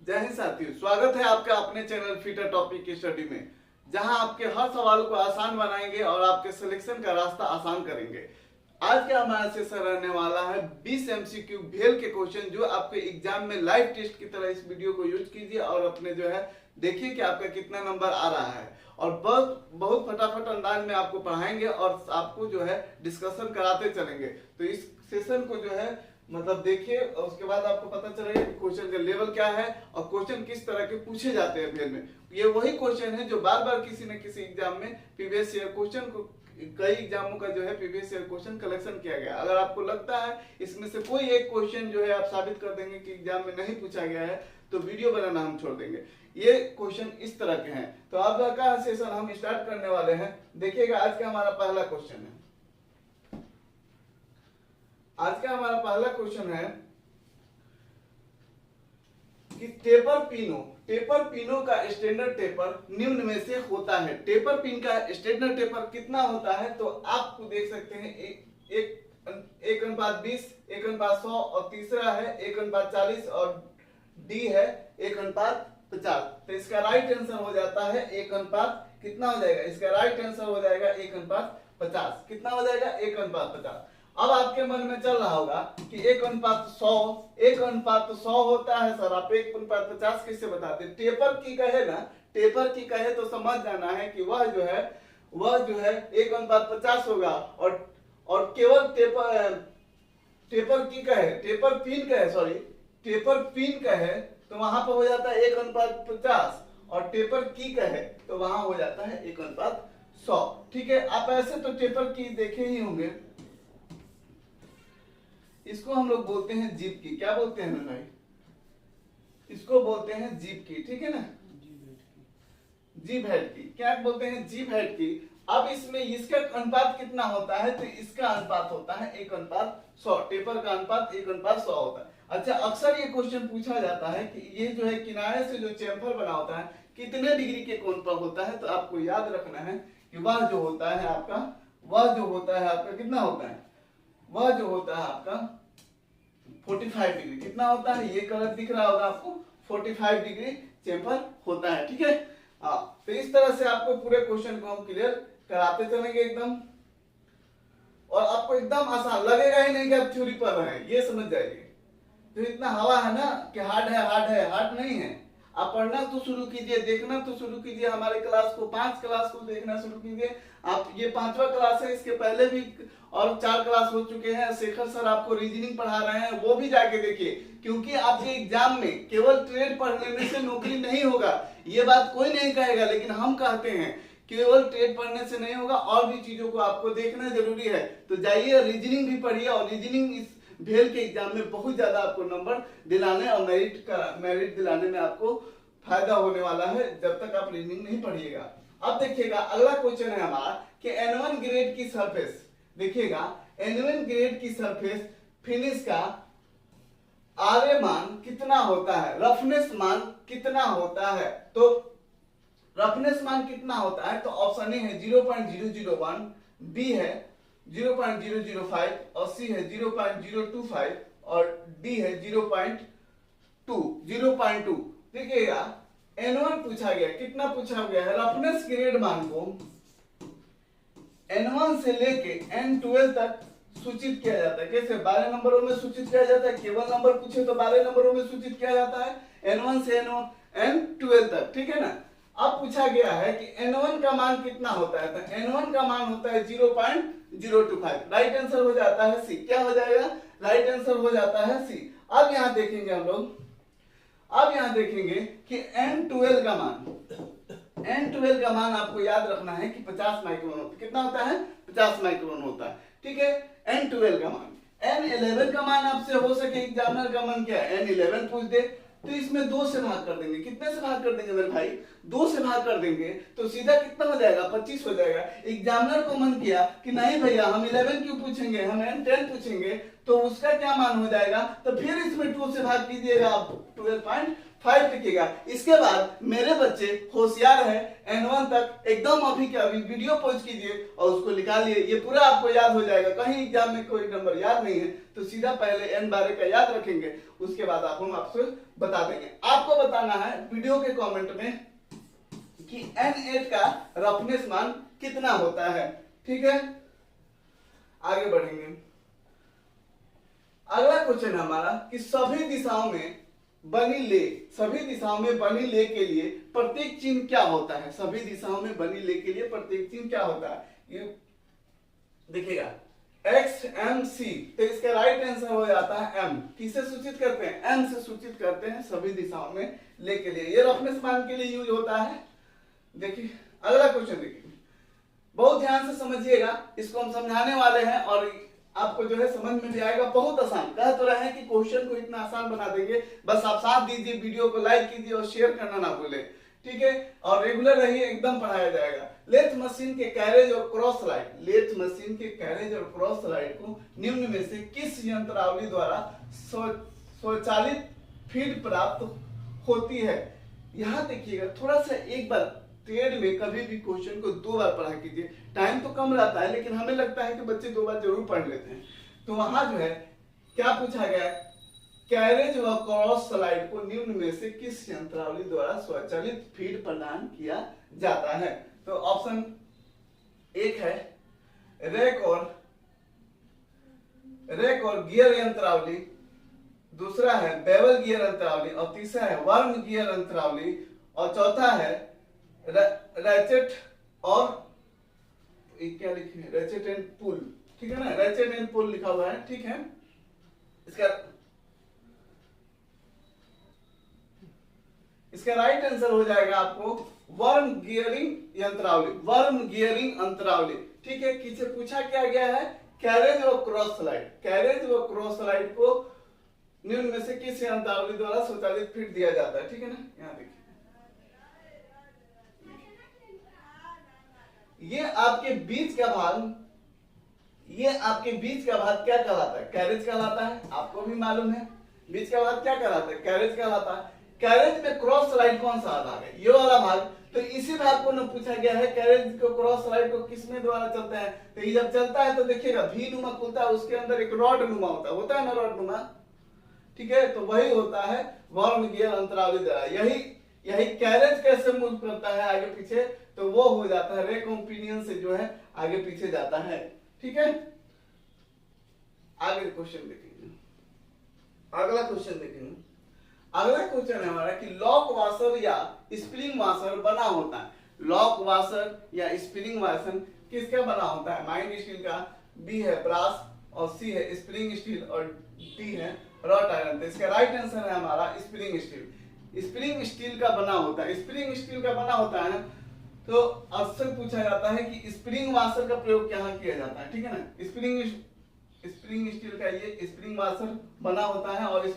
जय हिंद साथियों, स्वागत है आपका अपने चैनल फिटर टॉपिक की स्टडी में, जहां आपके हर सवाल को आसान बनाएंगे और आपके सिलेक्शन का रास्ता आसान करेंगे। आज का हमारा सेशन रहने वाला है 20 एमसीक्यू भेल के क्वेश्चन, जो आपके एग्जाम में लाइव टेस्ट की तरह। इस वीडियो को यूज कीजिए और अपने जो है देखिए कि आपका कितना नंबर आ रहा है, और बहुत बहुत फटाफट अंदाज में आपको पढ़ाएंगे और आपको जो है डिस्कशन कराते चलेंगे। तो इस सेशन को जो है मतलब देखिए, और उसके बाद आपको पता चलेगा कि क्वेश्चन का लेवल क्या है और क्वेश्चन किस तरह के पूछे जाते हैं भेल में। ये वही क्वेश्चन है जो बार बार किसी न किसी एग्जाम में प्रीवियस ईयर क्वेश्चन को, कई एग्जामों का जो है प्रीवियस ईयर क्वेश्चन कलेक्शन किया गया। अगर आपको लगता है इसमें से कोई एक क्वेश्चन जो है आप साबित कर देंगे कि एग्जाम में नहीं पूछा गया है, तो वीडियो बनाना हम छोड़ देंगे। ये क्वेश्चन इस तरह के हैं। तो आज का सेशन हम स्टार्ट करने वाले हैं। देखिएगा, आज का हमारा पहला क्वेश्चन है। आज का हमारा पहला क्वेश्चन है कि टेपर पिनो का स्टैंडर्ड टेपर निम्न में से होता है। टेपर पिन का स्टैंडर्ड टेपर कितना होता है? तो आपको देख सकते हैं 1:20, 1:100, और तीसरा है 1:40, और डी है 1:50। तो इसका राइट आंसर हो जाता है 1 कितना हो जाएगा? इसका राइट आंसर हो जाएगा 1:50। कितना हो जाएगा? 1:50। अब आपके मन में चल रहा होगा कि 1:100 होता है सर, आप 1:50 कैसे बताते? टेपर की कहे ना, टेपर की कहे तो समझ जाना है कि वह जो है 1:50 होगा। और केवल टेपर की कहे, टेपर पिन कहे, सॉरी टेपर पिन कहे तो वहां पर हो जाता है 1:50, और टेपर की कहे तो वहां हो जाता है 1:100। ठीक है, आप ऐसे तो टेपर की देखे ही होंगे। इसको हम लोग बोलते हैं जीप की। क्या बोलते हैं भाई? इसको बोलते हैं जीप की। ठीक है ना, जीप हेड की। क्या बोलते हैं? जीप हेड की। अब इसमें इसका अनुपात कितना होता है? तो इसका अनुपात होता है 1:100। टेपर का अनुपात 1:100 होता है। अच्छा, अक्सर ये क्वेश्चन पूछा जाता है कि ये जो है किनारे से जो चेम्फर बना होता है कितने डिग्री के कोण पर होता है? तो आपको याद रखना है कि वह जो होता है आपका कितना होता है? वह जो होता है आपका 45 डिग्री। कितना होता है? ये कलर दिख रहा होगा आपको, 45 डिग्री चेम्फर होता है। ठीक है, हाँ। तो इस तरह से आपको पूरे क्वेश्चन को हम क्लियर कराते चलेंगे एकदम, और आपको एकदम आसान लगेगा ही नहीं कि आप थ्योरी पढ़ रहे हैं, ये समझ जाइए। तो इतना हवा है ना कि हार्ड है, हार्ड नहीं है। आप पढ़ना तो शुरू कीजिए, देखना तो शुरू कीजिए। हमारे क्लास को 5 क्लास को देखना शुरू कीजिए। आप ये 5वां क्लास है, इसके पहले भी और 4 क्लास हो चुके हैं। शेखर सर आपको रीजनिंग पढ़ा रहे हैं, वो भी जाके देखिए, क्योंकि आपके एग्जाम में केवल ट्रेड पढ़ लेने से नौकरी नहीं होगा। ये बात कोई नहीं कहेगा, लेकिन हम कहते हैं केवल ट्रेड पढ़ने से नहीं होगा, और भी चीजों को आपको देखना जरूरी है। तो जाइए रीजनिंग भी पढ़िए, और रीजनिंग इस भेल के एग्जाम में बहुत ज्यादा आपको नंबर दिलाने और मेरिट दिलाने में आपको फायदा होने वाला है, जब तक आप रीजनिंग नहीं पढ़िएगा। अब देखिएगा, अगला क्वेश्चन है हमारा कि N1 ग्रेड की सरफेस, देखिएगा N1 ग्रेड की सरफेस फिनिश का आरए मान कितना होता है? रफनेस मान कितना होता है? तो रफनेस मान कितना होता है? तो ऑप्शन ए है 0.001, बी है 0.005, और सी है 0.025, और डी है 0.2। देखिएगा, N1 पूछा गया, कितना पूछा गया है? रफनेस ग्रेड मान को N1 से लेके N12 तक सूचित किया जाता है। कैसे? 12 नंबरों में सूचित किया जाता है। केवल नंबर पूछे तो 12 नंबरों में सूचित किया जाता है, N1 से N12 तक। ठीक है ना। अब पूछा गया है कि N1 का मान कितना होता है? तो N1 का मान होता है 0.025। राइट आंसर हो जाता है सी। क्या हो जाएगा? राइट आंसर हो जाता है सी। अब यहां देखेंगे हम लोग, अब यहां देखेंगे कि N12 का मान आपको याद रखना है कि 50 माइक्रोन होता है। कितना होता है? 50 माइक्रोन होता है। ठीक है, N12 का मान। N11 का मान आपसे हो सके एग्जामिनर का मान क्या है? N11 पूछ दे तो इसमें 2 से भाग कर देंगे। कितने से भाग कर देंगे मेरे भाई? 2 से भाग कर देंगे तो सीधा कितना हो जाएगा? 25 हो जाएगा। एग्जामिनर को मन किया कि नहीं भैया हम 11 क्यों पूछेंगे, हम N10 पूछेंगे, तो उसका क्या मान हो जाएगा, तो फिर इसमें 2 से भाग कीजिएगा, आप 12.5 लिखिएगा। इसके बाद मेरे बच्चे होशियार है, N1 तक एकदम अभी के अभी वीडियो पॉज कीजिए और उसको निकालिए, ये पूरा आपको याद हो जाएगा। कहीं एग्जाम में कोई नंबर याद नहीं है तो सीधा पहले N12 का याद रखेंगे, उसके बाद हम आपसे बता देंगे। आपको बताना है वीडियो के कमेंट में कि N8 का रफनेस मान कितना होता है, ठीक है। आगे बढ़ेंगे। अगला क्वेश्चन हमारा कि सभी दिशाओं में बनी ले के लिए प्रत्येक चिन्ह क्या होता है। सभी दिशाओं में बनी ले के लिए प्रत्येक चिन्ह क्या होता है, ये देखिएगा एक्स एम सी, तो इसका राइट आंसर हो जाता है एम। किसे सूचित करते हैं, एम से सूचित करते हैं सभी दिशाओं में ले के लिए, ये रफनेस मान के लिए यूज होता है। देखिए अगला क्वेश्चन देखिए, बहुत ध्यान से समझिएगा, इसको हम समझाने वाले हैं और आपको जो है समझ में भी आएगा, बहुत आसान। कह तो रहे हैं कि क्वेश्चन को इतना आसान बना देंगे, बस आप साथ दीजिए, वीडियो को लाइक कीजिए और शेयर करना ना भूलें, ठीक है। और रेगुलर रहिए, एकदम पढ़ाया जाएगा। लेथ मशीन के कैरेज और क्रॉस स्लाइड को निम्न में से किस यंत्रावली द्वारा स्वचालित फीड प्राप्त होती है। यहाँ देखिएगा, थोड़ा सा एक बार ट्रेड में कभी भी क्वेश्चन को 2 बार पढ़ा कीजिए। टाइम तो कम रहता है लेकिन हमें लगता है कि बच्चे 2 बार जरूर पढ़ लेते हैं। तो वहां जो है क्या पूछा गया, कैरेज व क्रॉस स्लाइड को निम्न में से किस यंत्रावली द्वारा स्वचालित फीड प्रदान किया जाता है। तो ऑप्शन 1 है रैक और गियर यंत्रावली, दूसरा है बेवल गियर यंत्रावली, और तीसरा है वर्म गियर यंत्रावली, और चौथा है रैचेट और क्या लिखे, रैचेट एंड पुल, ठीक है ना, रैचेट एंड पुल लिखा हुआ है, ठीक है। इसका राइट आंसर हो जाएगा आपको वर्म गियरिंग यंत्रावली, ठीक है। किसे पूछा क्या गया है, कैरेज व क्रॉस स्लाइड को निम्न में से किस यंत्रावली द्वारा स्वचालित फीड दिया जाता है, ठीक है ना। यहाँ देखिए, ये आपके बीच का भाग क्या कहलाता है, कैरेज कहलाता है। आपको भी मालूम है बीच का भाग क्या कहलाता है, कैरेज कहलाता है। कैरेज में क्रॉस स्लाइड कौन सा भाग है, ये वाला भाग। तो इसी भाग को न पूछा गया है, कैरेज को क्रॉस स्लाइड को किसमें द्वारा चलता है। तो ये जब चलता है तो देखिएगा वी नुमा खुलता है, उसके अंदर एक रॉड नुमा होता है ना, रॉड नुमा, ठीक है। तो वही होता है वर्म गियर अंतरावली द्वारा। यही कैरेज कैसे मूव करता है आगे पीछे, तो वो हो जाता है रैक ओपिनियन से जो है आगे पीछे जाता है, ठीक है। आगे क्वेश्चन देखेंगे, अगला क्वेश्चन है हमारा कि लॉक वाशर या स्प्रिंग वाशर बना होता है। लॉक वाशर या स्प्रिंग वाशर किसका बना होता है, माइंड स्टील का, बी है ब्रास, और सी है स्प्रिंग स्टील, और डी है रॉट आयरन। तो इसका राइट आंसर है हमारा स्प्रिंग स्टील का बना होता है। स्प्रिंग स्टील का बना होता है तो अक्सर पूछा जाता है कि स्प्रिंग वाशर का प्रयोग कहाँ किया जाता है, ठीक है ना। स्प्रिंग स्टील का ये स्प्रिंग वाशर बना होता है, और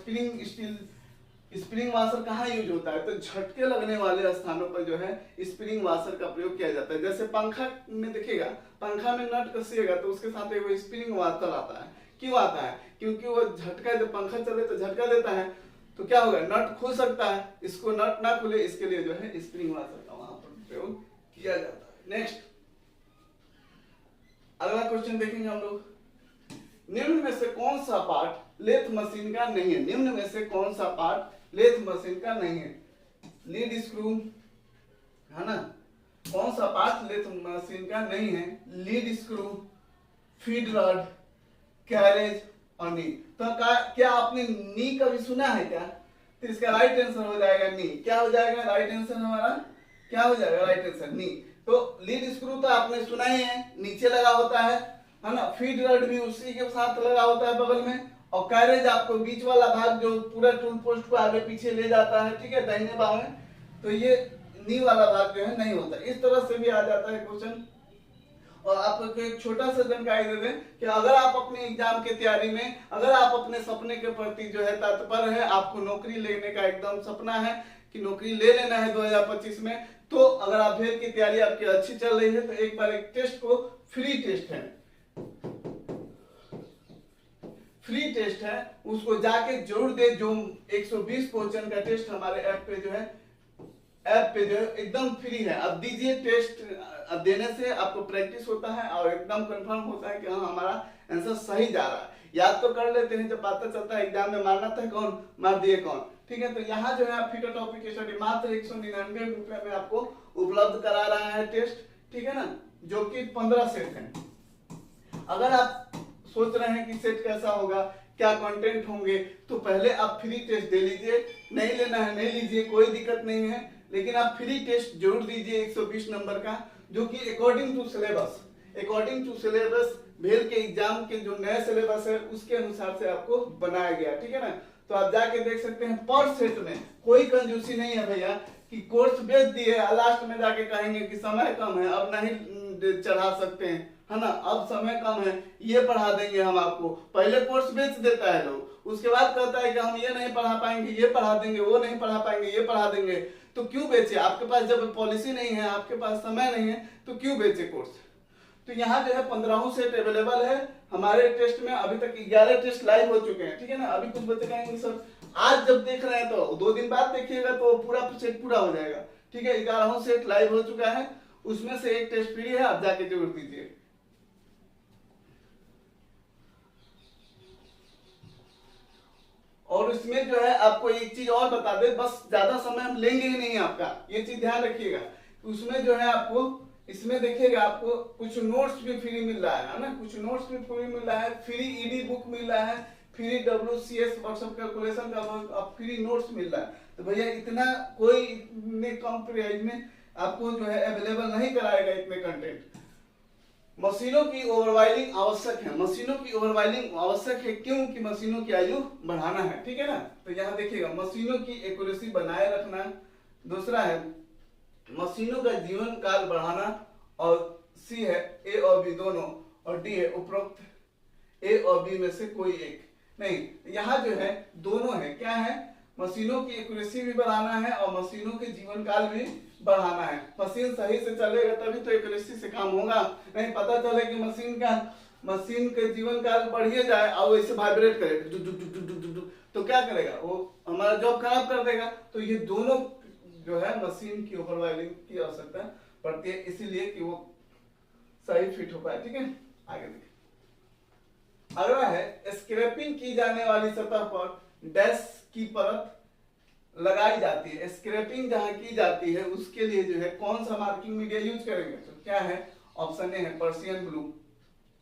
स्प्रिंग वाशर कहाँ यूज होता है, तो झटके लगने वाले स्थानों पर जो है स्प्रिंग वाशर का प्रयोग किया जाता है। जैसे पंखा में देखिएगा, पंखा में नट कसिएगा तो उसके साथ एक स्प्रिंग वाशर आता है। क्यों आता है, क्योंकि वो झटका, जब पंखा चले तो झटका देता है, तो क्या होगा, नट खुल सकता है, इसको नट ना खुले इसके लिए जो है स्प्रिंग वाशर का वहां पर प्रयोग किया जाता है। नेक्स्ट अगला क्वेश्चन देखेंगे हम लोग, निम्न में से कौन सा पार्ट लेथ मशीन का नहीं है। निम्न में से कौन सा पार्ट लेथ मशीन का नहीं है, लीड स्क्रू है ना, कौन सा पार्ट लेथ मशीन का नहीं है, lead screw, feed rod, carriage और नी। तो क्या आपने नी कभी सुना है क्या, तो इसका राइट आंसर हो जाएगा नी। क्या हो जाएगा राइट आंसर हमारा, क्या हो जाएगा राइट आंसर नी। तो लीड स्क्रू तो आपने सुना ही है, नीचे लगा होता है ना। फीड रॉड भी उसी के साथ लगा होता है बगल में, और कैरेज आपको बीच वाला भाग जो पूरा टूल पोस्ट को आगे पीछे ले जाता है, ठीक है, दाहिने बाएं में। तो ये नी वाला भाग जो है नहीं होता। इस तरह से भी आ जाता है क्वेश्चन। और आपको एक छोटा सा जानकारी दे दें कि अगर आप अपने एग्जाम की तैयारी में, अगर आप अपने सपने के प्रति जो है तत्पर है, आपको नौकरी लेने का एकदम सपना है कि नौकरी ले लेना है 2025 में, तो अगर आप भेद की तैयारी आपकी अच्छी चल रही है तो एक बार एक टेस्ट को, फ्री टेस्ट है, फ्री टेस्ट है उसको जाके जरूर दे। जो 120 क्वेश्चन का टेस्ट हमारे ऐप पे जो है एकदम फ्री है। अब दीजिए टेस्ट, अब देने से आपको प्रैक्टिस होता है और एकदम कंफर्म होता है कि हाँ हमारा आंसर सही जा रहा है। याद तो कर लेते हैं, जब पता चलता है एग्जाम में मारना था कौन, मार दिए कौन। ठीक है, तो यहाँ जो है आप फिट टॉपिक स्टडी मात्र 199 रुपए में आपको उपलब्ध करा रहा है टेस्ट। ठीक है ना, जो कि 15 सेट है। अगर आप सोच रहे हैं कि सेट कैसा होगा, क्या कंटेंट होंगे, तो पहले आप फ्री टेस्ट दे लीजिए। नहीं लेना है नहीं लीजिए, कोई दिक्कत नहीं है, लेकिन आप फ्री टेस्ट जरूर दीजिए 120 नंबर का, जो कि अकॉर्डिंग टू सिलेबस भेल के एग्जाम के जो नए सिलेबस है उसके अनुसार से आपको बनाया गया। ठीक है ना, तो आप जाके देख सकते हैं। पर सेट में कोई कंजूसी नहीं है भैया कि कोर्स बेच दिए लास्ट में जाके कहेंगे कि समय कम है अब नहीं चढ़ा सकते हैं, है ना, अब समय कम है ये पढ़ा देंगे हम आपको। पहले कोर्स बेच देता है लोग, उसके बाद कहता है कि हम ये नहीं पढ़ा पाएंगे ये पढ़ा देंगे, वो नहीं पढ़ा पाएंगे ये पढ़ा देंगे। तो क्यों बेचे? आपके पास जब पॉलिसी नहीं है, आपके पास समय नहीं है, तो क्यों बेचे कोर्स? तो यहाँ जो है 15 सेट अवेलेबल है हमारे टेस्ट में। अभी तक 11 टेस्ट लाइव हो चुके हैं। ठीक है ना, अभी कुछ बच्चे कहेंगे सर आज जब देख रहे हैं तो 2 दिन बाद देखिएगा तो पूरा सेट पूरा हो जाएगा। ठीक है, 11 सेट लाइव हो चुका है, उसमें से एक टेस्ट फ्री है, आप जाके जरूर दीजिए। और इसमें जो है आपको एक चीज और बता दे, बस ज्यादा समय हम लेंगे ही नहीं आपका, ये चीज ध्यान रखिएगा। उसमें जो है आपको इसमें देखिएगा आपको कुछ नोट्स भी फ्री मिल रहा है ना, कुछ नोट्स भी फ्री मिल रहा है, फ्री ईडी बुक मिल रहा है, फ्री WCS व्हाट्सएप कैलकुलेशन का फ्री नोट्स मिल रहा है। तो भैया इतना कोई इतने कम प्राइस में आपको जो है अवेलेबल नहीं कराएगा इतने कंटेंट। मशीनों की ओवरवाइलिंग आवश्यक है, मशीनों की ओवरवाइलिंग आवश्यक है, क्योंकि मशीनों की आयु बढ़ाना है। ठीक है ना, तो यहाँ देखिएगा मशीनों की एक्यूरेसी बनाए रखना, दूसरा है मशीनों का जीवन काल बढ़ाना, और सी है ए और बी दोनों, और डी है उपरोक्त ए और बी में से कोई एक नहीं। यहाँ जो है दोनों है, क्या है, मशीनों की एक्यूरेसी भी बढ़ाना है और मशीनों के जीवन काल भी बढ़ाना है। मशीन सही से चलेगा तभी तो एक्यूरेसी से काम होगा, नहीं पता चले कि मशीन के जीवन काल बढ़िए जाए और वैसे वाइब्रेट करे तो क्या करेगा, वो हमारा जॉब खराब कर देगा। तो ये दोनों जो है मशीन की ओवरवाइलिंग की आवश्यकता पड़ती है, इसीलिए कि वो सही फिट हो पाए। ठीक है, आगे देखिए। अगला है स्क्रैपिंग की जाने वाली सतह पर डैश की परत लगाई जाती है। स्क्रैपिंग जहां की जाती है उसके लिए जो है कौन सा मार्किंग मीडिया यूज करेंगे, तो क्या है, ऑप्शन ए है पर्सियन ब्लू,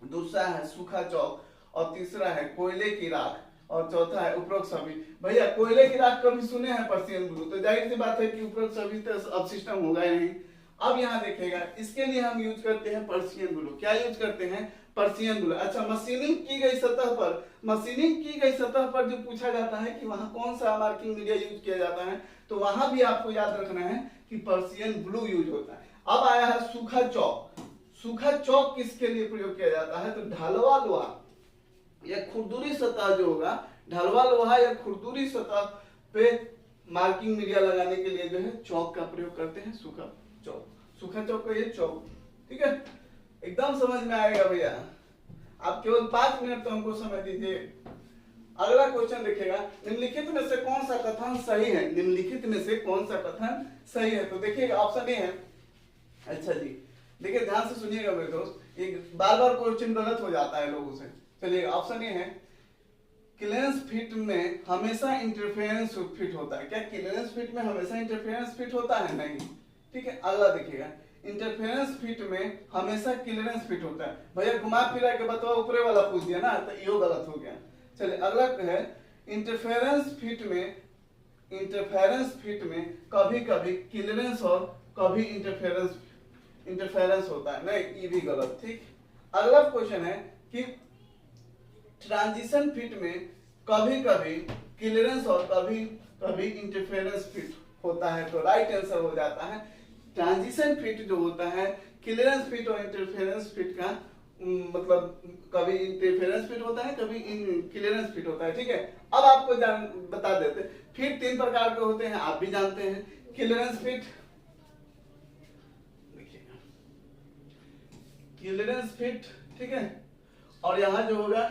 दूसरा है सूखा चौक, और तीसरा है कोयले की राख, और चौथा है उपरोक्त सभी। भैया कोयले की राख कभी सुने हैं पर्सियन ब्लू, तो जाहिर सी बात है कि उपरोक्त सभी तो अब सिस्टम होगा ही नहीं। अब यहाँ देखिएगा इसके लिए हम यूज करते हैं पर्सियन ब्लू। क्या यूज करते हैं, पर्सियन ब्लू। अच्छा, मशीनिंग की गई सतह पर जो पूछा जाता है कि वहां कौन सा मार्किंग मीडिया यूज किया जाता है, तो वहां भी आपको याद रखना है कि पर्सियन ब्लू यूज होता है। अब आया है सूखा चौक। सूखा चौक किसके लिए प्रयोग किया जाता है, तो ढलवा लोहा या खुरदुरी सतह जो होगा, ढलवा लोहा या खुरदुरी सतह पे मार्किंग मीडिया लगाने के लिए जो है चौक का प्रयोग करते हैं, सूखा चौक का ये चौक। ठीक है, एकदम समझ में आएगा भैया, आप केवल 5 मिनट तो हमको समय दीजिए। अगला क्वेश्चन देखिएगा, निम्नलिखित में से कौन सा कथन सही है, निम्नलिखित में से कौन सा कथन सही है, तो देखिएगा ऑप्शन ए है। अच्छा जी, देखिए ध्यान से सुनिएगा मेरे दोस्त, एक बार क्वेश्चन गलत हो जाता है लोगों से। चलिए ऑप्शन ए है क्लियरेंस फिट में हमेशा इंटरफेरेंस फिट होता है। क्या क्लियरेंस फिट में हमेशा इंटरफेरेंस फिट होता है, नहीं। ठीक है, अगला देखिएगा, इंटरफेरेंस फिट में हमेशा क्लियरेंस फिट होता है। भैया घुमा फिरा के बताओ, ऊपरे वाला पूछ दिया ना, तो यो गलत हो गया। चलिए अगला है इंटरफेरेंस फिट में कभी कभी क्लियरेंस और कभी इंटरफेरेंस होता है, नहीं, ये भी गलत। ठीक, अगला क्वेश्चन है कि ट्रांजिशन फिट में कभी कभी क्लियरेंस और कभी कभी इंटरफेरेंस फिट होता है, तो राइट आंसर हो जाता है ट्रांजिशन फिट जो होता है, क्लियरेंस फिट और इंटरफेरेंस फिट का मतलब कभी इंटरफेरेंस फिट होता है, कभी क्लियरेंस फिट होता है। ठीक है, अब आपको बता देते, फिट 3 प्रकार के होते हैं, आप भी जानते हैं। क्लियरेंस फिट, क्लियरेंस फिट, ठीक है, और यहाँ जो होगा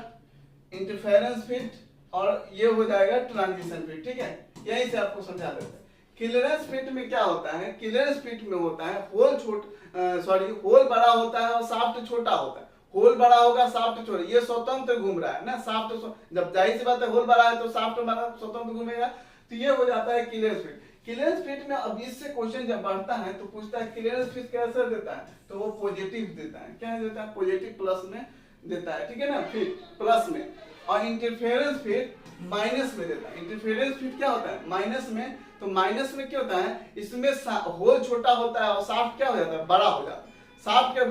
इंटरफेरेंस फिट और ये हो जाएगा ट्रांजिशन फिट। ठीक है, यहीं से आपको समझा देते हैं। क्लियरेंस फिट में क्या होता है, क्लियरेंस फिट में होता है होल बड़ा होता है और शाफ्ट छोटा होता है। होल बड़ा होगा, शाफ्ट छोटा, ये स्वतंत्र घूम रहा है ना, शाफ्ट जब जाहिर सी बात है होल बड़ा है तो शाफ्ट हमारा स्वतंत्र घूमेगा, तो ये हो जाता है क्लियरेंस फिट। क्लियरेंस फिट में अब इससे क्वेश्चन जब बढ़ता है तो पूछता है क्लियरेंस फिट कैसे देता है, तो वो पॉजिटिव देता है। क्या देता है, पॉजिटिव प्लस में देता है। ठीक है ना, फिट प्लस में। और इंटरफेरेंस फिट माइनस में देता है। इंटरफेरेंस फिट क्या होता है, माइनस में। तो माइनस में क्या होता है, इसमें होल छोटा होता है और शाफ्ट क्या हो जाता है, बड़ा हो जाता है। शाफ्ट का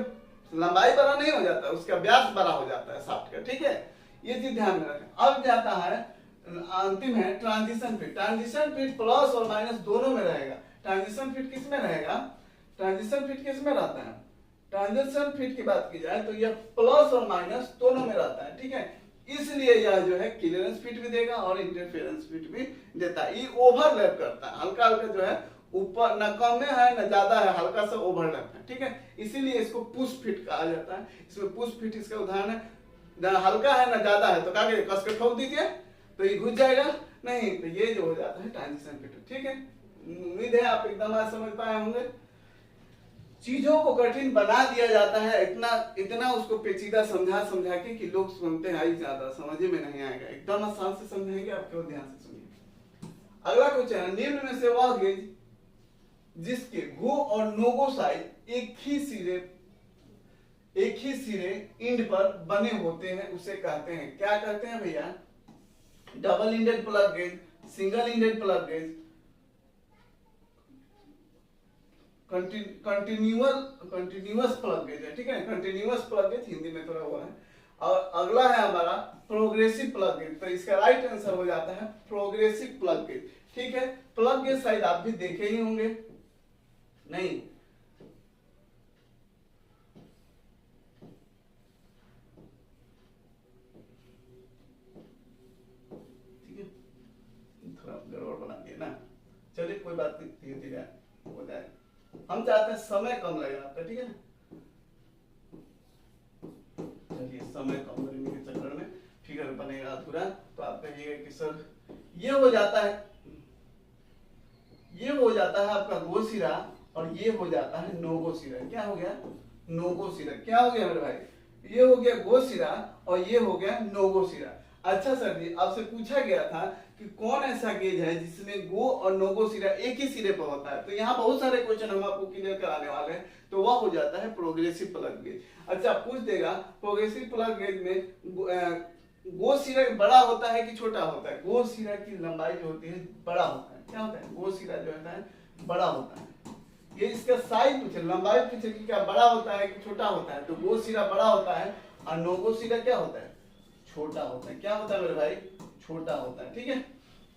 लंबाई बड़ा नहीं हो जाता, उसका व्यास बड़ा हो जाता है शाफ्ट का। ठीक है, ये चीज ध्यान में रखें। अब जाता है अंतिम है transition fit. Transition fit plus और माइनस दोनों में रहेगा। ट्रांजिशन फिट किस में रहेगा, ट्रांजिशन फिट किस में रहता है, ट्रांजिशन फिट की बात की जाए तो यह प्लस और माइनस दोनों में रहता है। ठीक है, इसलिए यह जो है क्लियरेंस फिट भी देगा और इंटरफेरेंस फिट भी देता है। ये ओवरलैप करता है, हल्का हल्का जो है ऊपर न कम में है न ज्यादा है, हल्का सा ओवरलैप है। ठीक है, इसीलिए इसको पुश फिट कहा जाता है। इसमें पुश फिट इसका उदाहरण है, न हल्का है न ज्यादा है तो क्या करिए, कस के ठोक दीजिए तो ये घुस जाएगा, नहीं तो ये जो हो जाता है ट्रांजिशन फिट। ठीक है, उम्मीद है आप एकदम आज समझ पाए होंगे। चीजों को कठिन बना दिया जाता है, इतना उसको पेचीदा समझा के कि लोग सुनते हैं ज्यादा समझ में नहीं आएगा। एकदम आसान से समझेंगे, आप केवल ध्यान से सुनिए। अगला क्वेश्चन है, निम्न में से वह गेज जिसके गो और नो गो साइड एक ही सिरे इंड पर बने होते हैं उसे कहते हैं, क्या कहते हैं भैया, double ended plug gauge, single ended plug gauge, continuous plug gauge है। ठीक है, कंटिन्यूअस प्लग गेज हिंदी में थोड़ा हुआ है। और अगला है हमारा प्रोग्रेसिव प्लग गेज, तो इसका राइट आंसर हो जाता है प्रोग्रेसिव प्लग गेज। ठीक है, प्लग गेज शायद आप भी देखे ही होंगे, नहीं ठीक है, थोड़ा गड़बड़ बना दिया ना, चलिए कोई बात नहीं, धीरे धीरे हो जाए। हम चाहते हैं समय कम लगे आपका। ठीक है ना, चलिए समय कम करने के चक्कर में फिगर बनेगा अधूरा, तो आप कहिएगा कि सर ये हो जाता है आपका गो सिरा और ये हो जाता है नो गो सिरा। क्या हो गया, नो गो सिरा। क्या हो गया मेरे भाई, ये हो गया गो सिरा और ये हो गया नो गो सिरा। अच्छा सर जी, आपसे पूछा गया था कि कौन ऐसा गेज है जिसमें गो और नो गो सिरा एक ही सिरे पर होता है, तो यहाँ बहुत सारे क्वेश्चन हम आपको क्लियर कराने वाले हैं, तो वह हो जाता है प्रोग्रेसिव प्लग गेज। अच्छा पूछ देगा प्रोग्रेसिव प्लग गेज में गो सिरा बड़ा होता है कि छोटा होता है, गो सिरा की लंबाई जो होती है बड़ा होता है। क्या होता है, गो सिरा जो होता है बड़ा होता है। ये इसका साइज पूछे, लंबाई पूछे कि क्या बड़ा होता है कि छोटा होता है, तो गो सिरा बड़ा होता है और नो गो सिरा क्या होता है, छोटा होता है। क्या होता है मेरे भाई, छोटा होता है। ठीक है,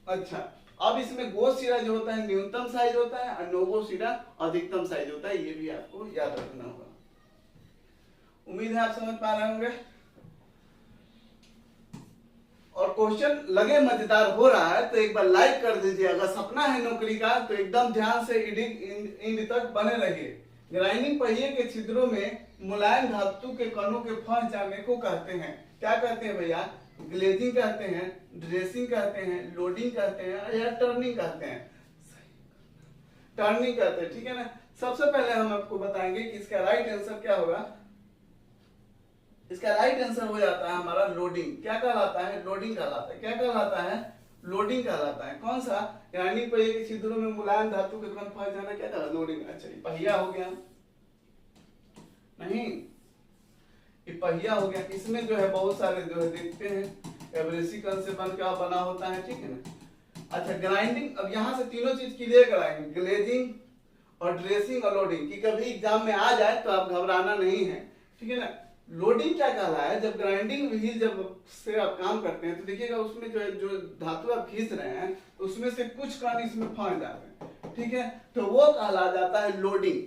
अच्छा अब इसमें गो सिरा जो होता है न्यूनतम साइज होता है और नो गो सिरा अधिकतम साइज होता है, ये भी आपको याद रखना होगा। उम्मीद है आप समझ पा रहे होंगे। और क्वेश्चन लगे मजेदार हो रहा है तो एक बार लाइक कर दीजिए। अगर सपना है नौकरी का तो एकदम ध्यान से इंड तक बने रहिए। ग्राइंडिंग पहिए के छिद्रों में मुलायम धातु के कणों के फंस जाने को कहते हैं, क्या कहते हैं भैया, ग्लेजिंग कहते हैं, ड्रेसिंग कहते हैं, लोडिंग कहते हैं या टर्निंग कहते हैं, टर्निंग कहते हैं। ठीक है ना, सबसे पहले हम आपको बताएंगे कि इसका राइट आंसर क्या होगा। इसका राइट आंसर हो जाता है हमारा लोडिंग। क्या कहलाता है, लोडिंग कहलाता है। क्या कहलाता है, लोडिंग कहलाता है। कौन सा, ग्राइंडिंग पहिए के छिद्रों में मुलायम धातु के कण फंस जाना, क्या कहलाता है, लोडिंग। अच्छा ये पहिया हो गया, नहीं ये पहिया हो गया। इसमें जो है बहुत सारे जो है देखते हैं एब्रेसिव से बना होता है। ठीक है ना, अच्छा ग्राइंडिंग, अब यहाँ से तीनों चीज क्लियर कराएंगे, ग्लेजिंग और ड्रेसिंग और लोडिंग, की कभी एग्जाम में आ जाए तो आप घबराना नहीं है। ठीक है ना, लोडिंग क्या कहला है, जब ग्राइंडिंग व्हील जब से आप काम करते हैं तो देखिएगा उसमें जो है जो धातु आप खींच रहे हैं उसमें से कुछ कण इसमें फंस जाते हैं। ठीक है, तो वो कहला जाता है लोडिंग।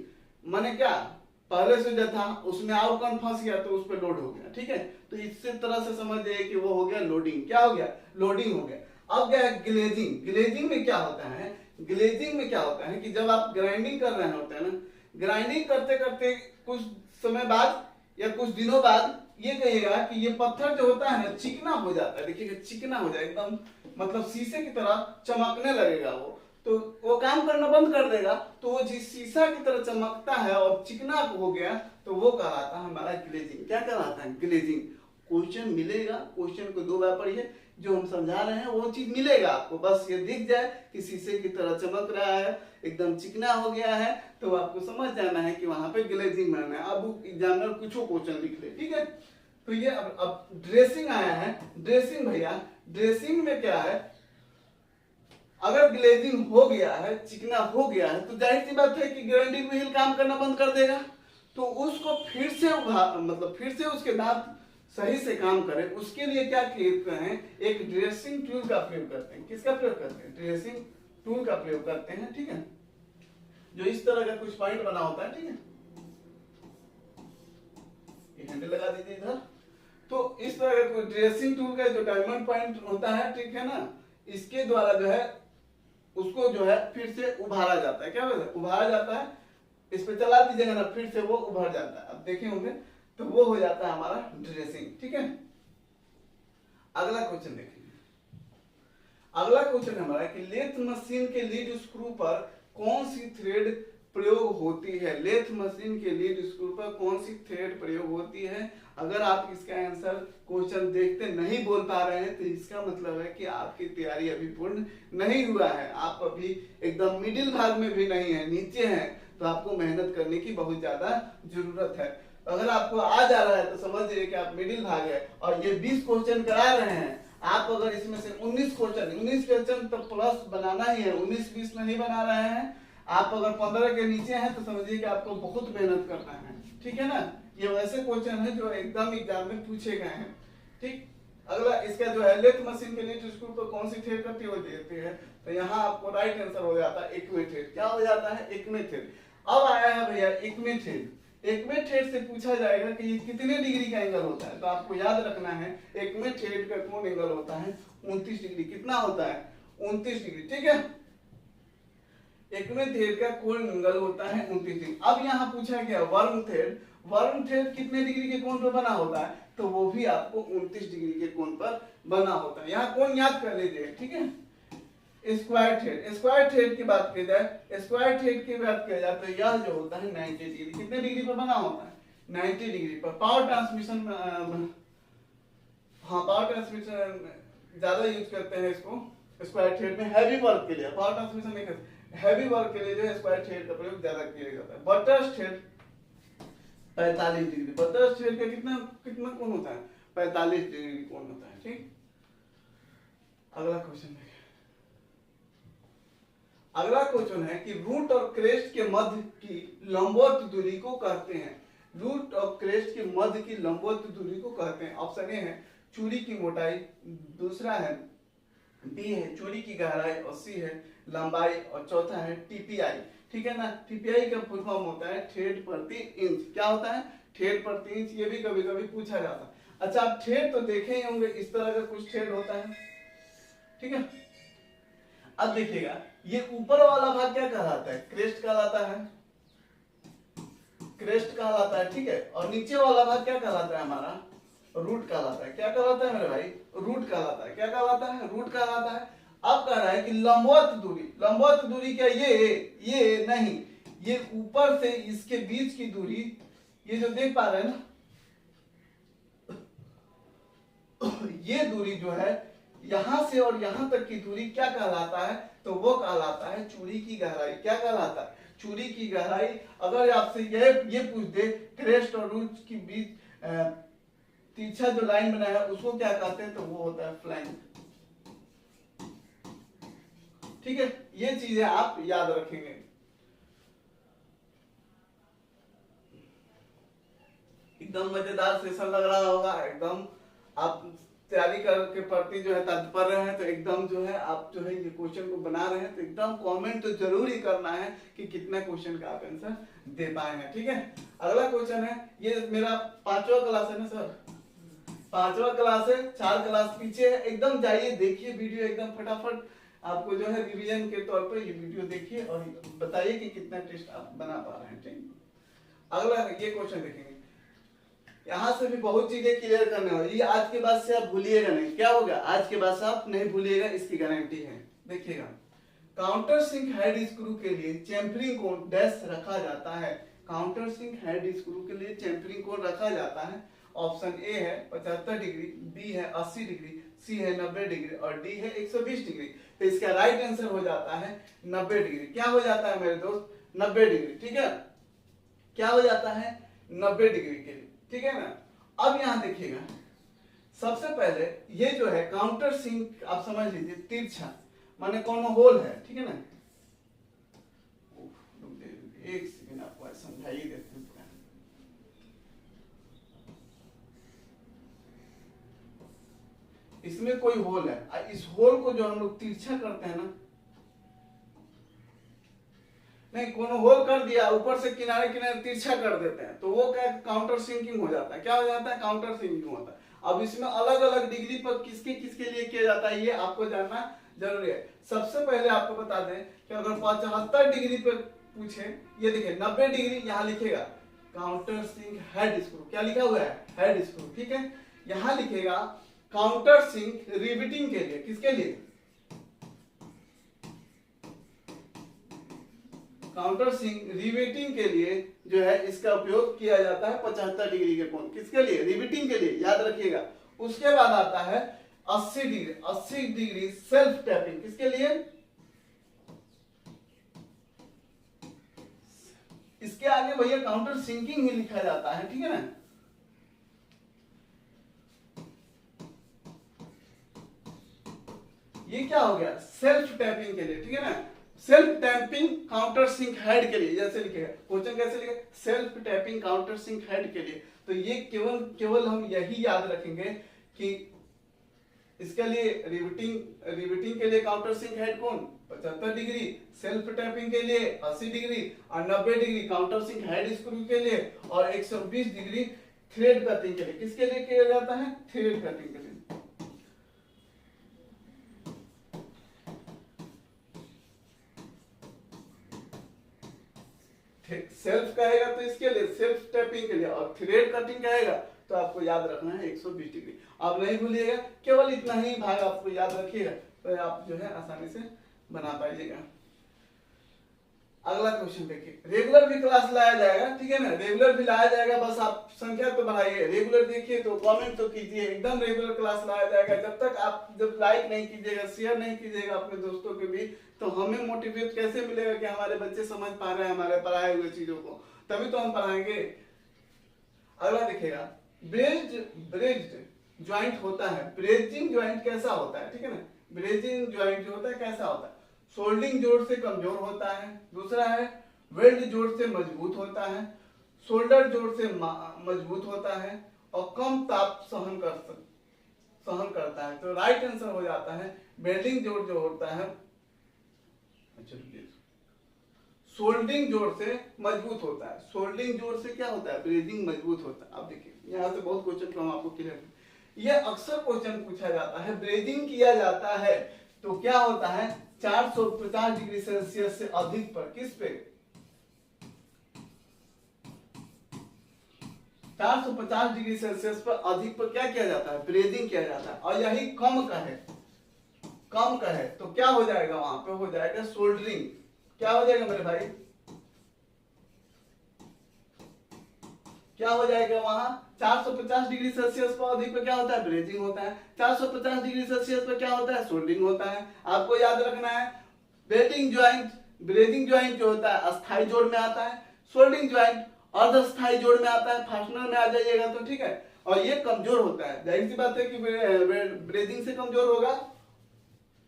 माने क्या, पहले से जो था उसमें और कण फंस गया तो उस पर लोड हो गया। ठीक है, तो इस तरह से समझ जाइए कि वो हो गया लोडिंग। क्या हो गया, लोडिंग हो गया। अब क्या है ग्लेजिंग। ग्लेजिंग में क्या होता है, ग्लेजिंग में क्या होता है कि जब आप ग्राइंडिंग कर रहे होते हैं ना, ग्राइंडिंग करते करते कुछ समय बाद या कुछ दिनों बाद ये कहिएगा कि ये पत्थर जो होता है ना चिकना हो जाता है, देखिएगा चिकना हो जाए एकदम, मतलब शीशे की तरह चमकने लगेगा वो, तो वो काम करना बंद कर देगा, तो वो जिस शीशा की तरह चमकता है और चिकना हो गया तो वो कहलाता है हमारा ग्लेजिंग। क्या कहलाता है? ग्लेजिंग। क्वेश्चन मिलेगा, क्वेश्चन को 2 बार पढ़िए, जो हम समझा रहे हैं वो चीज मिलेगा आपको, बस ये दिख जाए कि शीशे की तरह चमक रहा है, एकदम चिकना हो गया है, तो आपको समझ जाना है कि वहां पे ग्लेजिंग बनाना है। अब एग्जामिनर कुछ क्वेश्चन लिख ले, ठीक है। तो ये अब ड्रेसिंग आया है, ड्रेसिंग भैया, ड्रेसिंग में क्या है, अगर ग्लेजिंग हो गया है, चिकना हो गया है, तो जाहिर सी बात है कि ग्राइंडिंग व्हील काम करना बंद कर देगा, तो उसको फिर से मतलब फिर से उसके दांत सही से काम करे, उसके लिए क्या करते हैं, एक ड्रेसिंग टूल का प्रयोग करते हैं। किसका प्रयोग करते हैं? ड्रेसिंग टूल का प्रयोग करते हैं, ठीक है, जो इस तरह का कुछ पॉइंट बना होता है, ठीक है, ये हैंडल लगा दीजिए इधर। तो इस तरह का ड्रेसिंग टूल का जो डायमंड पॉइंट होता है, ठीक है ना, इसके द्वारा जो है उसको जो है फिर से उभारा जाता है। क्या होता है? उभारा जाता है, इस पे चला दीजिएगा ना, फिर से वो उभर जाता है। अब देखे होंगे, तो वो हो जाता है हमारा ड्रेसिंग, ठीक है। अगला क्वेश्चन देखेंगे। अगला क्वेश्चन हमारा कि लेथ मशीन के लीड स्क्रू पर कौन सी थ्रेड प्रयोग होती है? लेथ मशीन के लीड स्क्रू पर कौन सी थ्रेड प्रयोग होती है? अगर आप इसका आंसर क्वेश्चन देखते नहीं बोल पा रहे हैं तो इसका मतलब है कि आपकी तैयारी अभी पूर्ण नहीं हुआ है, आप अभी एकदम मिडिल भाग में भी नहीं है, नीचे हैं, तो आपको मेहनत करने की बहुत ज्यादा जरूरत है। अगर आपको आ जा रहा है तो समझ लीजिए कि आप मिडिल भाग है, और ये 20 क्वेश्चन करा रहे हैं आप, अगर इसमें से 19 क्वेश्चन तो प्लस बनाना ही है, 19-20 नहीं बना रहे हैं आप, अगर 15 के नीचे हैं तो समझिए कि आपको बहुत मेहनत करना है, ठीक है ना। ये वैसे क्वेश्चन है जो एकदम एग्जाम में पूछे गए हैं, ठीक। अगला इसका जो है लेथ मशीन के लीड स्क्रू पर कौन सी थ्रेड करती हो देती है, तो यहाँ आपको राइट आंसर हो जाता है एक्मे थ्रेड। क्या हो जाता है? Acme thread. अब आया है भैया एक्मे थ्रेड। एक्मे थ्रेड से पूछा जाएगा कि ये कितने डिग्री का एंगल होता है, तो आपको याद रखना है एक्मे थ्रेड का कोण एंगल होता है 29 डिग्री। कितना होता है? 29 डिग्री, ठीक है। एक्मे थ्रेड का कोण एंगल होता है 29 डिग्री। अब यहाँ पूछा गया वर्म थ्रेड, वर्म थ्रेड कितने डिग्री के कोण पर बना होता है, तो वो भी आपको 29 डिग्री के कोण पर बना होता है। यहाँ कोण याद कर लीजिए, ठीक है। स्क्वायर थ्रेड, स्क्वायर थ्रेड की बात की जाए, स्क्वायर थ्रेड की बात किया जाए तो यह जो होता है 90 डिग्री। कितने डिग्री पर बना होता है? 90 डिग्री पर। पावर ट्रांसमिशन, हाँ पावर ट्रांसमिशन ज्यादा यूज करते हैं इसको स्क्वायर थ्रेड में, हैवी वर्क के लिए। पावर ट्रांसमिशन नहीं करते, हैवी वर्क के लिए जो है स्क्वायर थ्रेड का प्रयोग ज्यादा किया जाता है। Butter thread 45 degree, butter thread का कितना कितना कोण होता है? 45 डिग्री कोण होता है, ठीक। अगला क्वेश्चन देखिए। अगला क्वेश्चन है कि रूट और क्रेस्ट के मध्य की लंबवत दूरी को कहते हैं। रूट और क्रेस्ट के मध्य की लंबवत दूरी को कहते हैं। ऑप्शन ए है चूड़ी की मोटाई, दूसरा है बी है चूड़ी की गहराई, और सी है लंबाई, और चौथा है टीपीआई, ठीक है ना। टीपीआई का फुल फॉर्म होता है थ्रेड प्रति इंच। क्या होता है? थ्रेड प्रति इंच। ये भी कभी कभी पूछा जाता है। अच्छा, आप थ्रेड तो देखे ही होंगे, इस तरह का कुछ थ्रेड होता है, ठीक है। अब देखिएगा, ये ऊपर वाला भाग क्या कहलाता है? क्रेस्ट कहलाता है, क्रेस्ट कहलाता है, ठीक है। और नीचे वाला भाग क्या कहलाता है? हमारा रूट कहलाता है। क्या कहलाता है मेरे भाई? रूट कहलाता है। क्या कहलाता है? रूट कहलाता है। अब कह रहा है कि लंबवत दूरी, लंबवत दूरी क्या ये नहीं, ये ऊपर से इसके बीच की दूरी, ये जो देख पा रहे हैं ना, ये दूरी जो है यहां से और यहां तक की दूरी क्या कहलाता है? तो वो कहलाता है चूड़ी की गहराई। क्या कहलाता है? चूड़ी की गहराई। अगर आपसे ये पूछ दे क्रेस्ट और रूट के बीच तिरछा जो लाइन बना है उसको क्या कहते हैं, तो वो होता है फ्लैंक, ठीक है। ये चीजें आप याद रखेंगे। एकदम मजेदार सेशन लग रहा होगा, एकदम आप तैयारी के प्रति जो है तत्पर हैं, तो एकदम जो है आप जो है ये क्वेश्चन को बना रहे हैं, तो एकदम कमेंट तो जरूर ही करना है कि कितना क्वेश्चन का आप आंसर दे पाए हैं, ठीक है। अगला क्वेश्चन है, ये मेरा 5वां क्लास है ना सर, 5वां क्लास है, 4 क्लास पीछे है। एकदम जाइए देखिए वीडियो, एकदम फटाफट आपको जो है रिवीजन के तौर पर ये वीडियो देखिए और बताइए कि कितना टेस्ट आप बना पा रहे हैं, ठीक। अगला ये क्वेश्चन देखेंगे, यहाँ से भी बहुत चीजें क्लियर करने हो, ये आज के बाद से आप भूलिएगा नहीं। क्या होगा, आज के बाद से आप नहीं भूलिएगा, इसकी गारंटी है। देखिएगा, काउंटर सिंक हेड स्क्रू के लिए चैम्फरिंग कोण डैश रखा जाता है। काउंटर सिंक हेड स्क्रू के लिए चैम्फरिंग कोण रखा जाता है। ऑप्शन ए है 75 डिग्री, बी है 80 डिग्री, सी है 90 डिग्री और डी है 120 डिग्री। तो इसका राइट आंसर हो जाता है 90 डिग्री। क्या हो जाता है मेरे दोस्त, 90 डिग्री। ठीक है, क्या हो जाता है 90 डिग्री के लिए। ठीक है ना। अब यहां देखिएगा, सबसे पहले ये जो है काउंटर सिंक आप समझ लीजिए तिरछा, माने कौन होल है। ठीक है ना, एक सेकंड आपको समझाइए देते हैं। इसमें कोई होल है, इस होल को जो हम लोग तिरछा करते हैं ना, नहीं कोनो होल कर दिया, ऊपर से किनारे किनारे तिरछा कर देते हैं, तो वो क्या काउंटर सिंकिंग हो जाता है। क्या हो जाता है, काउंटर सिंकिंग होता है। अब इसमें अलग अलग डिग्री पर किसके किसके लिए किया जाता है, ये आपको जानना जरूरी है। सबसे पहले आपको बता दें कि अगर 75 डिग्री पर पूछे, ये देखिए 90 डिग्री यहाँ लिखेगा काउंटर सिंक हेड स्क्रू, क्या लिखा हुआ है, हेड स्क्रू। ठीक है, यहाँ लिखेगा काउंटर सिंक रिवेटिंग के लिए, किसके लिए, काउंटर सिंक रिवेटिंग के लिए जो है इसका उपयोग किया जाता है 75 डिग्री के कोण, किसके लिए, रिवेटिंग के लिए, याद रखिएगा। उसके बाद आता है 80 डिग्री, 80 डिग्री सेल्फ टैपिंग, किसके लिए, इसके आगे भैया काउंटर सिंकिंग ही लिखा जाता है। ठीक है ना, ये क्या हो गया, सेल्फ टैपिंग के लिए। ठीक है ना, self tapping countersink head के लिए, जैसे लिखेगा क्वेश्चन कैसे लिखे, self tapping countersink head के लिए। तो ये केवल हम यही याद रखेंगे कि इसके लिए रिवेटिंग के लिए काउंटर सिंक हेड कौन 75 डिग्री, सेल्फ टैपिंग के लिए 80 डिग्री और 90 degree countersink head screw के लिए और 120 डिग्री थ्रेड कटिंग के लिए। किसके लिए किया जाता है, थ्रेड कटिंग के लिए। सेल्फ कहेगा तो इसके लिए सेल्फ टैपिंग के लिए, और थ्रेड कटिंग कहेगा तो आपको याद रखना है 120 डिग्री। आप नहीं भूलिएगा, केवल इतना ही भाग आपको याद रखिएगा तो आप जो है आसानी से बना पाइएगा। अगला क्वेश्चन देखिए, रेगुलर भी क्लास लाया जाएगा। ठीक है ना, रेगुलर भी लाया जाएगा, बस आप संख्या तो बढ़ाइए। रेगुलर देखिए तो कमेंट तो कीजिए, एकदम रेगुलर क्लास लाया जाएगा। जब तक आप जब लाइक नहीं कीजिएगा, शेयर नहीं कीजिएगा अपने दोस्तों के बीच, तो हमें मोटिवेट कैसे मिलेगा कि हमारे बच्चे समझ पा रहे हैं हमारे पढ़ाए हुए चीजों को, तभी तो हम पढ़ाएंगे। अगला देखिएगा, ब्रेज्ड ज्वाइंट होता है, ब्रेजिंग ज्वाइंट कैसा होता है। ठीक है ना, ब्रेजिंग ज्वाइंट जो होता है कैसा होता है, सोल्डिंग जोड़ से कमजोर होता है। दूसरा है वेल्ड जोड़ से मजबूत होता है, सोल्डर जोड़ से मजबूत होता है और कम ताप सहन करता है। तो राइट आंसर हो जाता है वेल्डिंग जोड़ जो होता है, सोल्डिंग जोड़ से मजबूत होता है। सोल्डिंग जोड़ से क्या होता है, ब्रेजिंग मजबूत होता है। अब देखिए यहाँ से बहुत क्वेश्चन को हम आपको क्लियर, ये अक्सर क्वेश्चन पूछा जाता है, ब्रेजिंग किया जाता है तो क्या होता है 450 डिग्री सेल्सियस से अधिक पर, किस पे 450 डिग्री सेल्सियस पर अधिक पर क्या किया जाता है, ब्रेजिंग किया जाता है। और यही कम का है तो क्या हो जाएगा, वहां पे हो जाएगा सोल्डरिंग। क्या हो जाएगा मेरे भाई, क्या हो जाएगा वहां 450 डिग्री सेल्सियस पर अधिक पर क्या होता है, ब्रेजिंग होता है। 450 डिग्री सेल्सियस पर क्या होता है, सोल्डरिंग होता है। आपको याद रखना है ब्रेजिंग ज्वाइंट जो होता है अस्थायी जोड़ में आता है, सोल्डरिंग ज्वाइंट अर्धस्थायी जोड़ में आता है। फास्टनर में आ जाइएगा तो ठीक है, और ये कमजोर होता है। जाहिर सी बात है कि ब्रेजिंग से कमजोर होगा।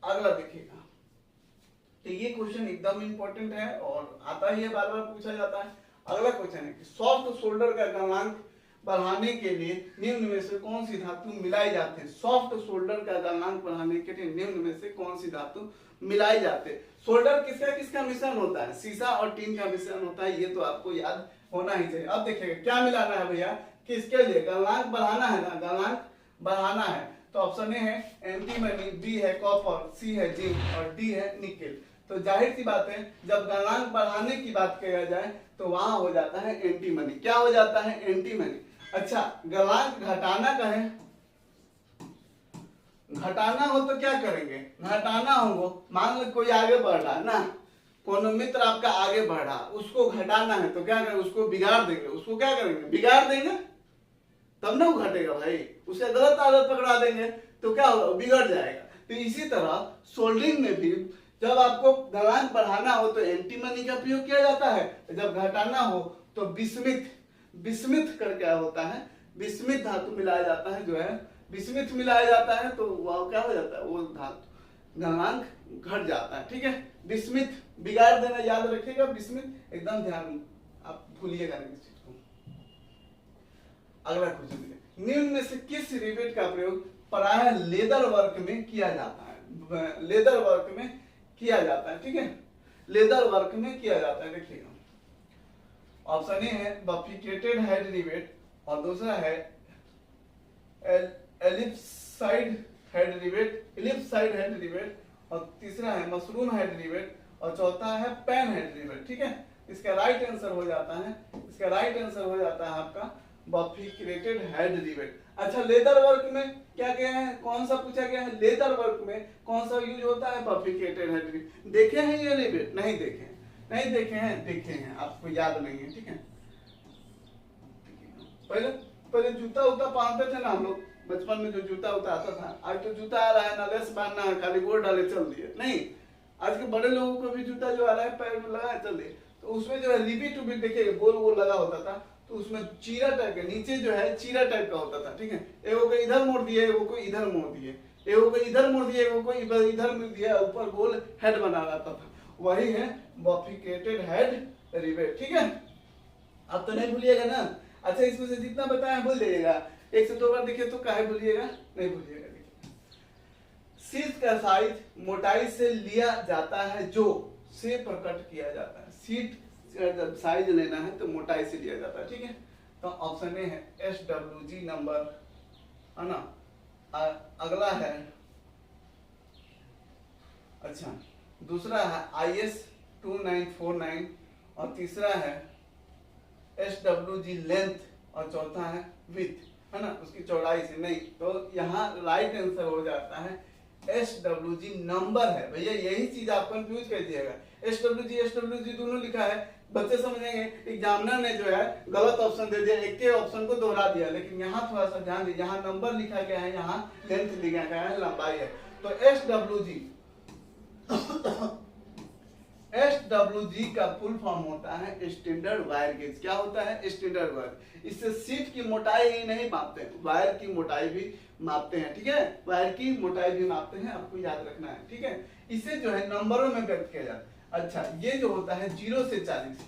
अगला देखिएगा, तो ये क्वेश्चन एकदम इंपॉर्टेंट है और आता ही है, बार बार पूछा जाता है। अगला क्वेश्चन है कि सॉफ्ट सोल्डर का गलनांक बढ़ाने के लिए निम्न में से कौन सी धातु मिलाई जाती है। सॉफ्ट सोल्डर का गलनांक बढ़ाने के लिए निम्न में से कौन सी धातु मिलाई जाती है। सोल्डर किसका मिश्रण होता है, शीशा और टीन का मिश्रण होता है, ये तो आपको याद होना ही चाहिए। अब देखिएगा क्या मिलाना है भैया, किसके लिए गलनांक बढ़ाना है ना, गलनांक बढ़ाना है तो ऑप्शन ए है एंटीमनी, बी है कॉपर, सी है जिंक और डी है निकेल। तो जाहिर सी बात है जब गलनांक बढ़ाने की बात किया जाए तो वहां हो जाता है एंटीमनी। क्या हो जाता है, एंटीमनी। अच्छा, गलनांक घटाना कहें, घटाना हो तो क्या करेंगे, घटाना हो, मान लो कोई आगे बढ़ रहा है ना, कोनो मित्र आपका आगे बढ़ रहा, उसको घटाना है तो क्या करेंगे, उसको बिगाड़ देंगे, उसको क्या करेंगे, बिगाड़ देंगे, तब ना वो घटेगा भाई, उसे गलत आदत पकड़ा देंगे तो क्या होगा, बिगड़ जाएगा। तो इसी तरह सोल्डरिंग में भी जब आपको गलनांक बढ़ाना हो तो एंटीमनी का प्रयोग किया जाता है, जब घटाना हो तो विस्मित, विस्मित कर क्या होता है, विस्मित धातु मिलाया जाता है, जो है विस्मित मिलाया जाता है, तो वह क्या हो जाता है, वो धातु गलनांक घट जाता है। ठीक है, विस्मित बिगाड़ देना, याद रखिएगा, विस्मित एकदम ध्यान, आप भूलिएगा नहीं इस चीज को। अगला क्वेश्चन देखिए, निम्न में से किस रिवेट का प्रयोग प्रायः लेदर वर्क में किया जाता है, लेदर वर्क में किया जाता है। ठीक है, लेदर वर्क में किया जाता है। देखिएगा, ऑप्शन ए है बफिकेटेड हेड रिवेट, और दूसरा है एलिप्साइड हेड रिवेट, एलिप्साइड हेड रिवेट, और तीसरा है मशरूम हेड रिवेट, और चौथा है पैन हेड रिवेट। ठीक है, इसका राइट आंसर हो जाता है, इसका राइट आंसर हो जाता है आपका बफिकेटेड हेड रिवेट। अच्छा, लेदर वर्क में क्या क्या है, कौन सा पूछा गया है, लेदर वर्क में कौन सा यूज होता है, बफिकेटेड हेड रिवेट। देखे हैं ये रिवेट, नहीं देखे हैं, नहीं देखे हैं, देखे हैं, आपको याद नहीं है। ठीक है, पहले पहले जूता उता पहनते थे ना हम लोग बचपन में, जो जूता उता आता था, आज तो जूता आ रहा है ना लेस बांधना है, खाली गोड़ डाले चल दिए, नहीं, आज के बड़े लोगों को भी जूता जो आ रहा है पैर में लगा चल दिए, तो उसमें जो है रिबी टू बिट देखिए गोल गोल लगा होता था, तो उसमें चीरा टाइप का नीचे जो है चीरा टाइप का होता था। ठीक है, एगो को इधर मोड़ दिए, एगो को इधर मोड़ दिए, एगो को इधर मोड़ दिए, एगो को इधर मोड़ दिया, ऊपर गोल हेड बना रहता था, वही है बफिकेटेड हेड रिवेट। ठीक है, अब तो नहीं भूलिएगा ना। अच्छा, इसमें से जितना बताया भूल जाइएगा, एक से दो बार देखिए तो काहे भूलिएगा, नहीं भूलिएगा। देखिए, शीट का साइज मोटाई से लिया जाता है जो से प्रकट किया जाता है, शीट जब साइज लेना है तो मोटाई से लिया जाता है। ठीक है, तो ऑप्शन ए है SWG नंबर, है ना, अगला है, अच्छा दूसरा है IS 2949, और तीसरा है SWG लेंथ, और चौथा है विथ, है ना, उसकी चौड़ाई से। नहीं, तो यहाँ राइट आंसर हो जाता है SWG नंबर है भैया, यही चीज आप कंफ्यूज कर दिएगा, SWG दोनों लिखा है, बच्चे समझेंगे, एग्जामिनर ने जो है गलत ऑप्शन दे दिया, एक के ऑप्शन को दोहरा दिया, लेकिन यहाँ थोड़ा सा ध्यान दीजिए, यहाँ नंबर लिखा गया है, यहाँ लेंथ लिखा गया है, लंबाई है। तो SWG का फुल फॉर्म होता है स्टैंडर्ड वायर गेज। क्या होता है, स्टैंडर्ड वायर। इससे सीट की मोटाई ही नहीं मापते हैं, वायर की मोटाई भी मापते हैं। ठीक है, वायर की मोटाई भी मापते हैं, आपको याद रखना है। ठीक है, इसे जो है नंबरों में व्यक्त किया जाता है। अच्छा, ये जो होता है 0 से 40,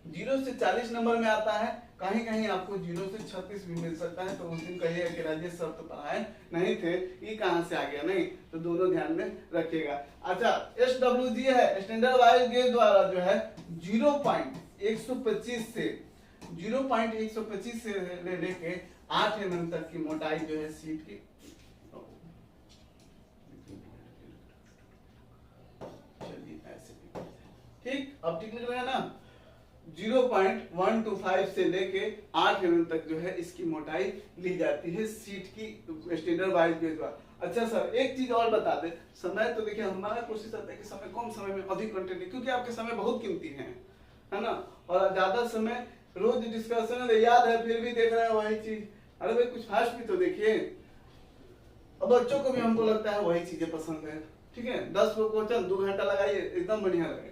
0 से 40 नंबर में आता है, कहीं कहीं आपको 0 से 36 भी मिल सकता है, तो उस दिन कहिए कि राजेश सर तो पढ़ाए नहीं थे, ये कहां से आ गया, नहीं, तो दोनों ध्यान में रखिएगा। अच्छा, SWG है स्टैंडर्ड वायर गेज द्वारा जो है 0.125 से 0.125 से लेके 8 mm तक की मोटाई जो है सीट की, ठीक, अब ठीक लग रहा है ना, 0.125 से लेके 8 mm तक जो है इसकी मोटाई ली जाती है सीट की स्टैंडर्ड वायर गेज द्वारा। अच्छा सर, एक चीज और बता दे, समय तो देखिए हमारा कोशिश रहता है कि समय कम समय में अधिक कंटेंट, क्योंकि आपके समय बहुत कीमती है ना, और ज्यादा समय रोज डिस्कशन याद है, फिर भी देख रहे हैं वही चीज, अरे भाई कुछ फास्ट भी तो देखिए। अब बच्चों को भी हमको लगता है वही चीजें पसंद है। ठीक है, 10 को क्वेश्चन 2 घंटा लगाइए, एकदम बढ़िया लगेगा।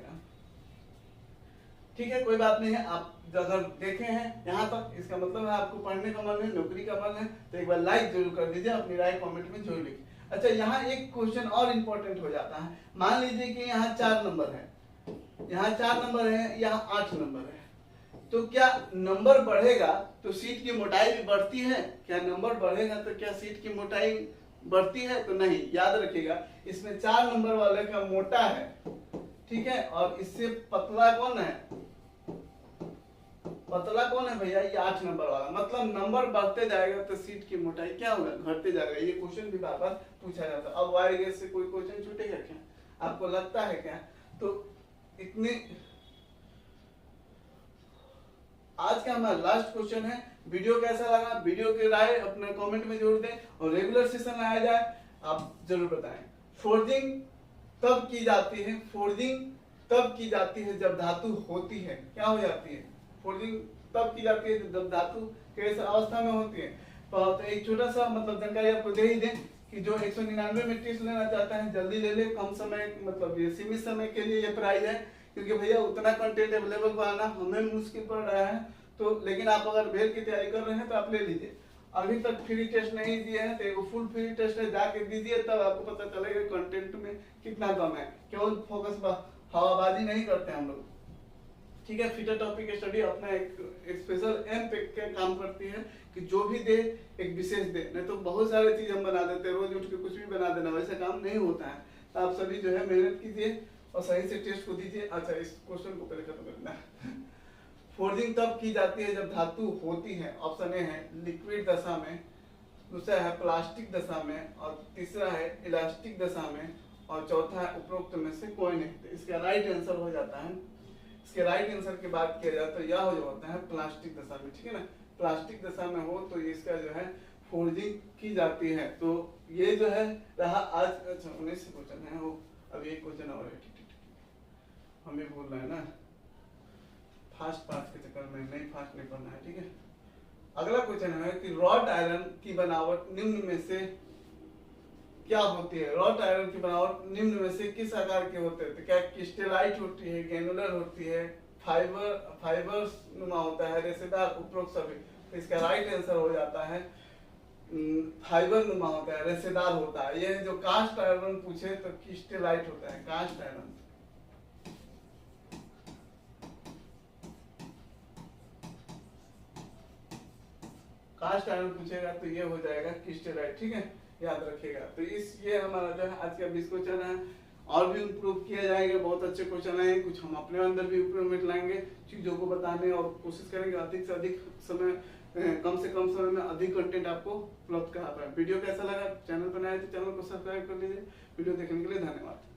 ठीक है, कोई बात नहीं है, आप अगर देखे हैं यहाँ तक, इसका मतलब है आपको पढ़ने का मन है, नौकरी का मन है, तो एक बार लाइक जरूर कर दीजिए, अपनी राय कमेंट में जरूर लिखिए। अच्छा, यहाँ एक क्वेश्चन और इम्पोर्टेंट हो जाता है, मान लीजिए कि यहाँ 4 नंबर है, यहाँ 4 नंबर है, यहाँ 8 नंबर है, तो क्या नंबर बढ़ेगा तो सीट की मोटाई भी बढ़ती है, क्या नंबर बढ़ेगा तो क्या सीट की मोटाई बढ़ती है, तो नहीं, याद रखिएगा, इसमें 4 नंबर वाले का मोटा है, ठीक है, और इससे पतला कौन है, पतला कौन है भैया, ये 8 नंबर वाला, मतलब नंबर बढ़ते जाएगा तो सीट की मोटाई क्या होगा, घटते जाएगा। ये क्वेश्चन भी बार बार पूछा जाता है। अब वायर गेज से कोई क्वेश्चन छूटेगा क्या, आपको लगता है क्या? तो इतने, आज का हमारा लास्ट क्वेश्चन है, वीडियो कैसा लगा, वीडियो की राय अपने कमेंट में जरूर दें, और रेगुलर सेशन लाया जाए आप जरूर बताएं। फोर्जिंग तब की जाती है, फोर्जिंग तब की जाती है जब धातु होती है, क्या हो जाती है, फोर्जिंग तब की जाती है जब धातु किस अवस्था में होती है। तो एक छोटा सा मतलब जानकारी आपको दे ही दें कि जो 199 में टेस्ट लेना चाहता है जल्दी ले ले, कम समय मतलब ये सीमित समय के लिए ये प्राइस है, क्योंकि भैया उतना कंटेंट अवेलेबल बनाना हमें मुश्किल पड़ रहा है। तो लेकिन आप अगर भेल की तैयारी कर रहे हैं तो आप ले लीजिए। अभी तक फ्री टेस्ट नहीं दिए हैं तो एक फुल फ्री टेस्ट है, जाके दीजिए, तब आपको पता चलेगा कंटेंट में कितना कम है। केवल फोकस हवाबाजी नहीं करते हम लोग, ठीक है। फिटर टॉपिक स्टडी अपना एक स्पेशल एम पे काम करती है कि जो भी दे एक विशेष दे, नहीं तो बहुत सारी चीज हम बना देते हैं, रोज उठ के कुछ भी बना देना, वैसा काम नहीं होता है। तो आप सभी जो है मेहनत कीजिए और सही से टेस्ट को दीजिए। अच्छा, इस क्वेश्चन को पहले खत्म करना है। फोर्जिंग तब की जाती है जब धातु होती है, ऑप्शन ए है लिक्विड दशा में, दूसरा है प्लास्टिक दशा में, और तीसरा है इलास्टिक दशा में, और चौथा है उपरोक्त में से कोई नहीं। तो इसका राइट आंसर हो जाता है, इसके राइट आंसर की बात किया जाए तो यह हो जाता है प्लास्टिक दशा में, ठीक है ना। प्लास्टिक दशा में हो तो इसका जो है फोर्जिंग की जाती है। तो ये जो है रहा आज, अच्छा 19 क्वेश्चन है वो, अब एक क्वेश्चन और है, हमें बोल रहा है ना फास्ट पास के चक्कर में नहीं, फास्ट नहीं पढ़ना है, ठीक है। अगला क्वेश्चन है कि रॉड आयरन की बनावट निम्न में से क्या होती है। रॉड आयरन की बनावट निम्न में से किस आकार के होते हैं। तो क्या क्रिस्टलाइट होती है, ग्रेनुलर होती है, फाइबर्स नुमा होता है, रेशेदार, उपरोक्त सभी। तो इसका राइट आंसर हो जाता है फाइबर नुमा होता है, रेशेदार होता है। ये जो कास्ट आयरन पूछे तो क्रिस्टलाइट होता है, कास्ट आयरन। कास्ट आयरन पूछेगा तो ये हो जाएगा क्रिस्टलाइट, ठीक है, याद रखिएगा। तो ये हमारा जो है आज का 20 क्वेश्चन है, और भी इम्प्रूव किया जाएगा, बहुत अच्छे क्वेश्चन आए, कुछ हम अपने अंदर भी इम्प्रूवमेंट लाएंगे चीजों को बताने, और कोशिश करेंगे अधिक से अधिक समय, कम से कम समय में अधिक कंटेंट आपको उपलब्ध करा पाए। वीडियो कैसा लगा, चैनल पर नया है तो चैनल को सब्सक्राइब कर लीजिए। वीडियो देखने के लिए धन्यवाद।